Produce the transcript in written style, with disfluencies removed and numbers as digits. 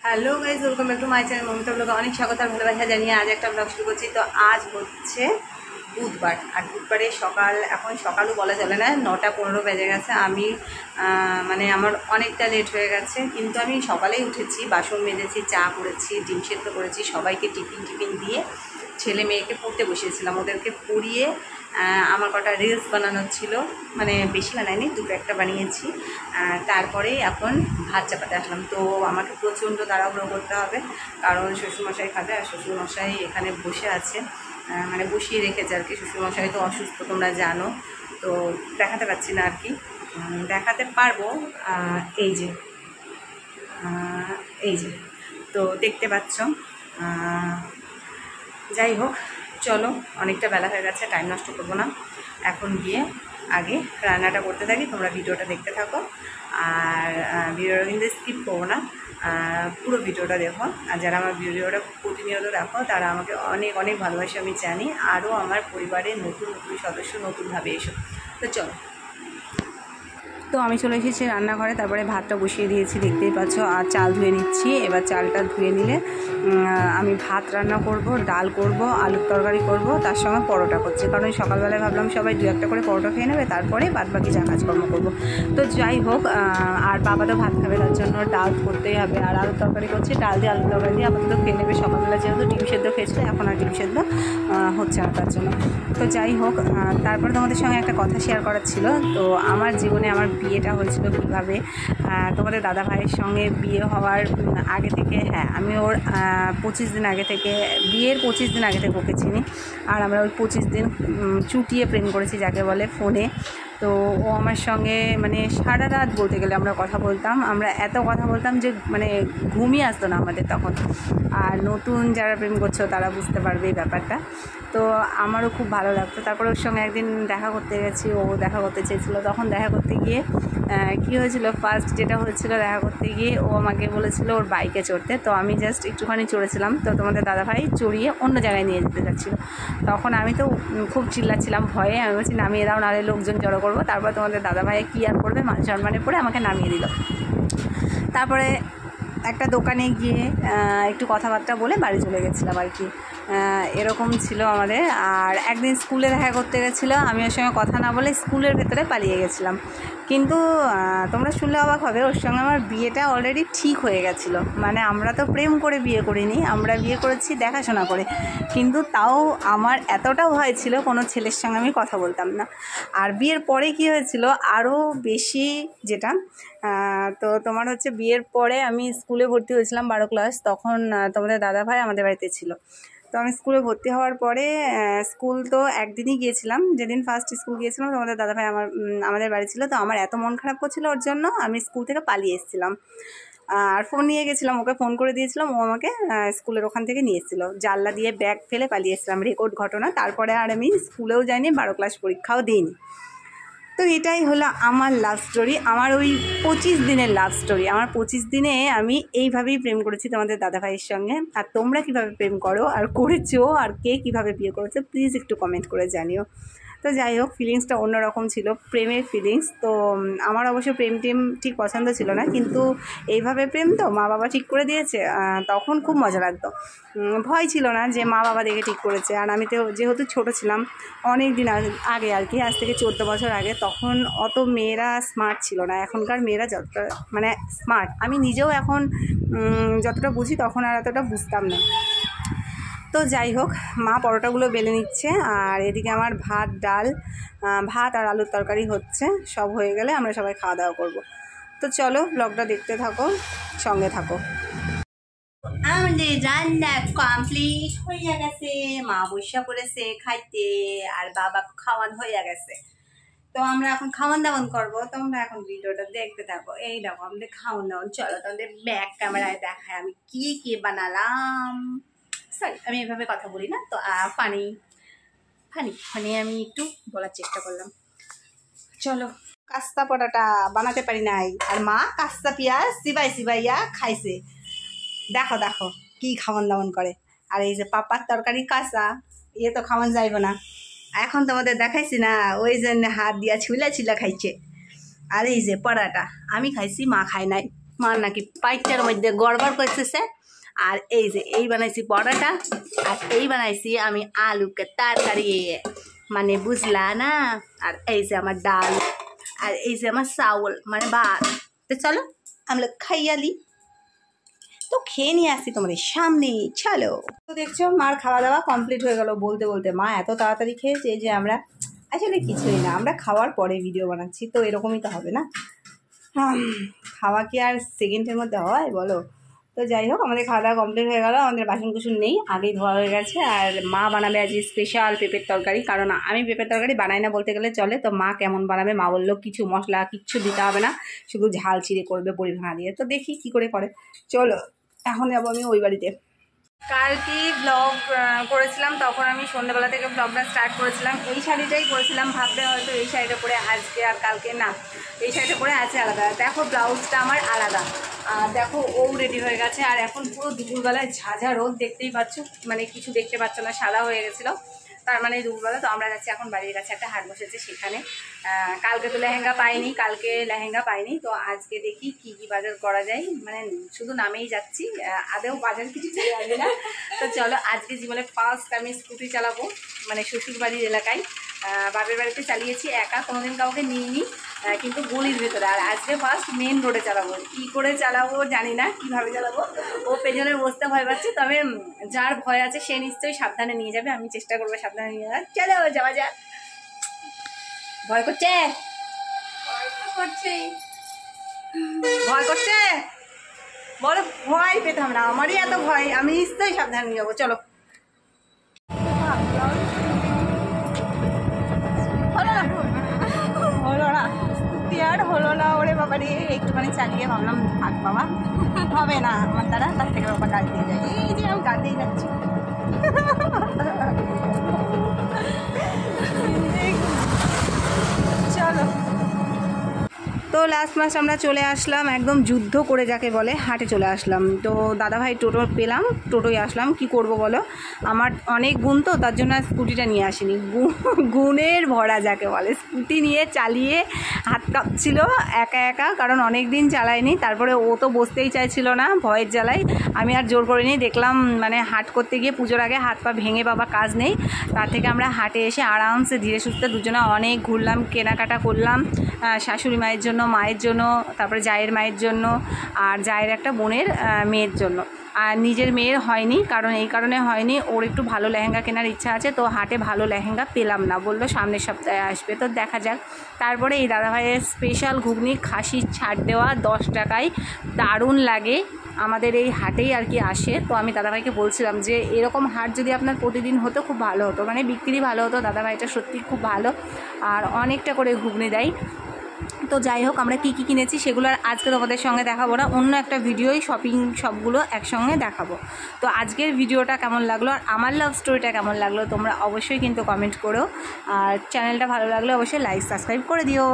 Hello guys, welcome back to my channel Momita ব্লগে অনেক স্বাগত আর ভালোবাসা জানিয়ে আজ একটা ব্লগ শুরু করছি। তো আজ হচ্ছে বুধবার, আর বুধবারে এখন সকালও বলা চলে না, 9:15 বেজে গেছে। আমি মানে আমার অনেকটা লেট হয়ে গেছে, কিন্তু আমি সকালেই উঠেছি, বাসন মেজেছি, চা করেছি, ডিম সেদ্ধ করেছি, সবাইকে টিফিন দিয়ে ছেলে মেয়েকে পড়তে বসিয়েছিলাম। ওদেরকে পড়িয়ে আমার কটা রিলস বানানোর ছিল, মানে বেশি বানাইনি, দুটো একটা বানিয়েছি। তারপরে এখন ভাত চাপাতে আসলাম। তো আমাকে প্রচণ্ড তাড়াহুড়ো করতে হবে, কারণ শ্বশুরমশাই খাবে, আর শ্বশুরমশাই এখানে বসে আছে, মানে বসিয়ে রেখেছে আর কি। শ্বশুরমশাই তো অসুস্থ, তোমরা জানো, তো দেখাতে পারছি না আর কি। দেখাতে পারবো, এই যে এই যে তো দেখতে পাচ্ছ। যাই হোক, চলো, অনেকটা বেলা হয়ে গেছে, টাইম নষ্ট করবো না, এখন গিয়ে আগে রান্নাটা করতে থাকি। তোমরা ভিডিওটা দেখতে থাকো, আর ভিডিওটা কিন্তু স্কিপ করবো না, পুরো ভিডিওটা দেখো। আর যারা আমার ভিডিওটা প্রতিনিয়ত দেখো তারা আমাকে অনেক অনেক ভালোবাসে, আমি জানি। আরও আমার পরিবারের নতুন নতুন সদস্য নতুনভাবে এসো। তো চলো, তো আমি চলে এসেছি রান্নাঘরে, তারপরে ভাতটা বসিয়ে দিয়েছি, দেখতেই পাচ্ছ। আর চাল ধুয়ে নিচ্ছি। এবার চালটা ধুয়ে নিলে আমি ভাত রান্না করব, ডাল করব, আলুর তরকারি করব, তার সঙ্গে পরোটা করছি, কারণ সকালবেলায় ভাবলাম সবাই দু একটা করে পরোটা খেয়ে নেবে, তারপরে বাদবাকি যা কাজকর্ম করব। তো যাই হোক, আর বাবা তো ভাত খাবে, তার জন্য ডাল করতেই হবে। আর আলুর তরকারি করছি, ডাল দিয়ে আলুর তরকারি দিয়ে আপাতত খেয়ে নেবে। সকালবেলা যেহেতু ডিম সেদ্ধ খেয়েছিল, এখন আর ডিম সেদ্ধ হচ্ছে না তার জন্য। তো যাই হোক, তারপরে তোমাদের সঙ্গে একটা কথা শেয়ার করার ছিল। তো আমার জীবনে আমার বিয়েটা হয়েছিল কীভাবে। তোমাদের দাদা ভাইয়ের সঙ্গে বিয়ে হওয়ার আগে থেকে, হ্যাঁ, আমি ওর 25 দিন আগে থেকে, বিয়ের 25 দিন আগে থেকে ওকে চিনি। আর আমরা ওই 25 দিন চুটিয়ে প্রেম করেছি, যাকে বলে, ফোনে। তো ও আমার সঙ্গে মানে সারা রাত বলতে গেলে আমরা কথা বলতাম। আমরা এত কথা বলতাম যে মানে ঘুমই আসতো না আমাদের তখন। আর নতুন যারা প্রেম করছো তারা বুঝতে পারবে এই ব্যাপারটা। তো আমারও খুব ভালো লাগতো। তারপরে ওর সঙ্গে একদিন দেখা করতে গেছি, ও দেখা করতে চেয়েছিলো। তখন দেখা করতে গিয়ে কী হয়েছিল, ফার্স্ট যেটা হয়েছিল, দেখা করতে গিয়ে ও আমাকে বলেছিল ওর বাইকে চড়তে। তো আমি জাস্ট একটুখানি চড়েছিলাম। তো তোমাদের দাদাভাই চড়িয়ে অন্য জায়গায় নিয়ে যেতে চাচ্ছিলো। তখন আমি তো খুব চিল্লাচ্ছিলাম ভয়ে। আমি বলছি নামিয়ে দাও, নাহলে লোকজন জড়ো করবো। তারপর তোমাদের দাদাভাই কী আর করবে, মান সম্মানে পড়ে আমাকে নামিয়ে দিল। তারপরে একটা দোকানে গিয়ে একটু কথাবার্তা বলে বাড়ি চলে গেছিলাম আর কি। এরকম ছিল আমাদের। আর একদিন স্কুলে দেখা করতে গেছিলো, আমি ওর সঙ্গে কথা না বলে স্কুলের ভেতরে পালিয়ে গেছিলাম। কিন্তু তোমরা শুনলে অবাক হবে, ওর সঙ্গে আমার বিয়েটা অলরেডি ঠিক হয়ে গেছিলো। মানে আমরা তো প্রেম করে বিয়ে করিনি, আমরা বিয়ে করেছি দেখাশোনা করে। কিন্তু তাও আমার এতটা ভয় ছিল, কোনো ছেলের সঙ্গে আমি কথা বলতাম না। আর বিয়ের পরে কী হয়েছিল আরও বেশি, যেটা তো তোমার হচ্ছে, বিয়ের পরে আমি স্কুলে ভর্তি হয়েছিলাম 12 ক্লাস। তখন তোমাদের দাদাভাই আমাদের বাড়িতে ছিল। তো আমি স্কুলে ভর্তি হওয়ার পরে স্কুল তো একদিনই গিয়েছিলাম, যেদিন ফার্স্ট স্কুল গিয়েছিলাম তোমাদের দাদাভাই আমাদের বাড়ি ছিল। তো আমার এত মন খারাপ করছিল ওর জন্য, আমি স্কুল থেকে পালিয়ে এসেছিলাম। আর ফোন নিয়ে গেছিলাম, ওকে ফোন করে দিয়েছিলাম, ও আমাকে স্কুলের ওখান থেকে নিয়ে এসেছিলো। জানলা দিয়ে ব্যাগ ফেলে পালিয়ে এসেছিলাম, রেকর্ড ঘটনা। তারপরে আর আমি স্কুলেও যাইনি, 12 ক্লাস পরীক্ষাও দিইনি। তো এটাই হলো আমার লাভ স্টোরি, আমার ওই 25 দিনের লাভ স্টোরি। আমার 25 দিনে আমি এইভাবেই প্রেম করেছি তোমাদের দাদাভাইয়ের সঙ্গে। আর তোমরা কীভাবে প্রেম করো আর করেছো, আর কে কীভাবে বিয়ে করেছো, প্লিজ একটু কমেন্ট করে জানিও। তো যাই হোক, ফিলিংসটা অন্যরকম ছিল, প্রেমের ফিলিংস। তো আমার অবশ্য প্রেম টেম ঠিক পছন্দ ছিল না, কিন্তু এইভাবে প্রেম তো মা বাবা ঠিক করে দিয়েছে, তখন খুব মজা লাগতো। ভয় ছিল না যে মা বাবা দেখে ঠিক করেছে। আর আমি তো যেহেতু ছোটো ছিলাম, অনেক দিন আগে আর কি, আজ থেকে 14 বছর আগে, তখন অত মেয়েরা স্মার্ট ছিল না। এখনকার মেয়েরা যতটা মানে স্মার্ট, আমি নিজেও এখন যতটা বুঝি তখন আর এতটা বুঝতাম না। তো যাই হোক, মা পরোটাগুলো বেলে নিচ্ছে, আর এদিকে আমার ভাত আর আলুর তরকারি হচ্ছে। সব হয়ে গেলে আমরা সবাই খাওয়া দাওয়া করবো। তো চলো, ব্লগটা দেখতে থাকো, সঙ্গে থাকো। আমাদের রান্না কমপ্লিট হয়ে গেছে, মা বসা পড়েছে খাইতে, আর বাবা খাওয়ান হয়ে গেছে। তো আমরা এখন খাওয়ান দাওয়ান করবো, তোমরা এখন ভিডিওটা দেখতে থাকো। এই দেখো আমাদের খাওয়ান দাওয়ান। চলো তোমাদের ব্যাক ক্যামেরায় দেখায় আমি কি বানালাম। সরি, আমি এভাবে কথা বলি না তো, ফানি আমি একটু বলার চেষ্টা করলাম। চলো, কাস্তা পরোটা বানাতে পারি নাই, আর মা কাস্তা পেঁয়াজ চিবাইয়া খাইছে। দেখো দেখো কি খাওয়ান দাওয়ান করে। আর এই যে পাপার তরকারি কাঁচা, ইয়ে তো খাওয়ান যাইব না। এখন তোমাদের দেখাইছি না, ওই জন্য হাত দিয়া ছিলা খাইছে। আর এই যে পরাটা আমি খাইছি, মা খায় নাই। মার নাকি পাইটার মধ্যে গড়বড় করতেছে। আর এই যে এই বানাইছি পরোটা, আর এই বানাইছি আমি আলুকে তরকারি, মানে বুঝলা না। আর এই যে আমার ডাল, আর এই যে আমার চাউল মানে ভাত। তো চলো আমরা খাইয়ালি, তো খেয়ে নিয়ে আসছি তোমাদের সামনে, চলো। তো দেখছো মার খাওয়া দাওয়া কমপ্লিট হয়ে গেল। বলতে বলতে মা এত তাড়াতাড়ি খেয়েছে যে আমরা আসলে কিছুই না, আমরা খাওয়ার পরে ভিডিও বানাচ্ছি, তো এরকমই তো হবে না, খাওয়া কি আর সেকেন্ডের মধ্যে হয় বলো। তো যাই হোক, আমাদের খাওয়া দাওয়া কমপ্লিট হয়ে গেল, আমাদের বাসন কুসুন নেই, আগেই ধোয়া হয়ে গেছে। আর মা বানাবে আজ স্পেশাল পেঁপের তরকারি, কারণ আমি পেঁপের তরকারি বানাই না বলতে গেলে চলে। তো মা কেমন বানাবে, মা বললো কিছু মশলা কিচ্ছু দিতে হবে না, শুধু ঝাল চিড়ে করবে বড়ি ভাঙা দিয়ে। তো দেখি কি করে করে, চলো এখন যাবো আমি ওই বাড়িতে। কালকে ব্লগ করেছিলাম, তখন আমি সন্ধ্যাবেলা থেকে ব্লগটা স্টার্ট করেছিলাম, এই শাড়িটাই করেছিলাম, ভাবতে হয়তো এই শাড়িটা পরে আজকে আর কালকে না, এই শাড়িটা পরে আছে আলাদা। দেখো ব্লাউজটা আমার আলাদা, আর দেখো ও রেডি হয়ে গেছে। আর এখন পুরো দুপুরবেলায় ঝাঝা রোদ, দেখতেই পাচ্ছ, মানে কিছু দেখতে পাচ্ছ না, সাদা হয়ে গেছিলো, তার মানে দুপুরবেলা। তো আমরা যাচ্ছি এখন বাড়ির কাছে, একটা হাট বসেছে সেখানে। কালকে তো লেহেঙ্গা পাইনি, তো আজকে দেখি কি কি বাজার করা যায়, মানে শুধু নামেই যাচ্ছি, আদেও বাজার কিছু চলে আসবে না। তো চলো, আজকে জীবনে ফার্স্ট আমি স্কুটি চালাবো, মানে শ্বশুর বাড়ির এলাকায়। বাপের বাড়িতে চালিয়েছি একা, কোনোদিন কাউকে নিইনি, কিন্তু গলির ভেতরে। আর আজকে ফার্স্ট মেন রোডে চালাবো, কী করে চালাবো জানি না, কীভাবে চালাবো। ও পেছনে বসতে ভয় পাচ্ছে, তবে যার ভয় আছে সে নিশ্চয়ই সাবধানে নিয়ে যাবে, আমি চেষ্টা করবো সাবধানে নিয়ে যাওয়ার। চলো যাওয়া যাক। ভয় করছে, ভয় করছে, বলো ভয় পেতাম না, আমারই এত ভয়, আমি নিশ্চয়ই সাবধানে নিয়ে যাবো। চলো। হলো না, আর হলো না, ওরে বাবা রে, একটুখানি চালিয়ে ভাবলাম থাক বাবা, হবে না আমার দ্বারা, তার থেকে বাবা গাড়ি দিয়ে যাই। এই যে আমি গাড়ি দিয়ে যাচ্ছি, চলো। তো লাস্ট মাস আমরা চলে আসলাম, একদম যুদ্ধ করে যাকে বলে, হাটে চলে আসলাম। তো দাদাভাই টোটো পেলাম, টোটোয় আসলাম, কি করব বলো, আমার অনেক গুণ, তো তার জন্য স্কুটিটা নিয়ে আসিনি, গুণের ভরা যাকে বলে। স্কুটি নিয়ে চালিয়ে হাত কাঁপছিল একা একা, কারণ অনেক দিন চালাইনি। তারপরে ও তো বসতেই চাইছিল না, ভয়ের জ্বালাই আমি আর জোর করে নিই। দেখলাম মানে হাট করতে গিয়ে পুজোর আগে হাত পা ভেঙে বাবা কাজ নেই, তার থেকে আমরা হাটে এসে আরামসে ধীরে সুস্থে দুজনে অনেক ঘুরলাম, কেনাকাটা করলাম, শাশুড়ি মায়ের জন্য, মায়ের জন্য, তারপরে জায়ের মায়ের জন্য, আর জায়ের একটা বোনের মেয়ের জন্য। আর নিজের মেয়ের হয়নি, কারণ এই কারণে হয়নি, ওর একটু ভালো লেহেঙ্গা কেনার ইচ্ছা আছে, তো হাটে ভালো লেহেঙ্গা পেলাম না, বললো সামনের সপ্তাহে আসবে, তো দেখা যাক। তারপরে এই দাদাভাইয়ের স্পেশাল ঘুগনি, খাসির ছাড় দেওয়া 10 টাকায়, দারুণ লাগে, আমাদের এই হাটেই আর কি আসে। তো আমি দাদাভাইকে বলছিলাম যে এরকম হাট যদি আপনার প্রতিদিন হতো খুব ভালো হতো, মানে বিক্রি ভালো হতো, দাদাভাইটা সত্যি খুব ভালো, আর অনেকটা করে ঘুগনি দেয়। তো যাই হোক, আমরা কী কী কিনেছি সেগুলো আর আজকে তোমাদের সঙ্গে দেখাবো না, অন্য একটা ভিডিওই শপিং সবগুলো একসঙ্গে দেখাবো। তো আজকের ভিডিওটা কেমন লাগলো আর আমার লাভ স্টোরিটা কেমন লাগলো তোমরা অবশ্যই কিন্তু কমেন্ট করো, আর চ্যানেলটা ভালো লাগলে অবশ্যই লাইক সাবস্ক্রাইব করে দিও।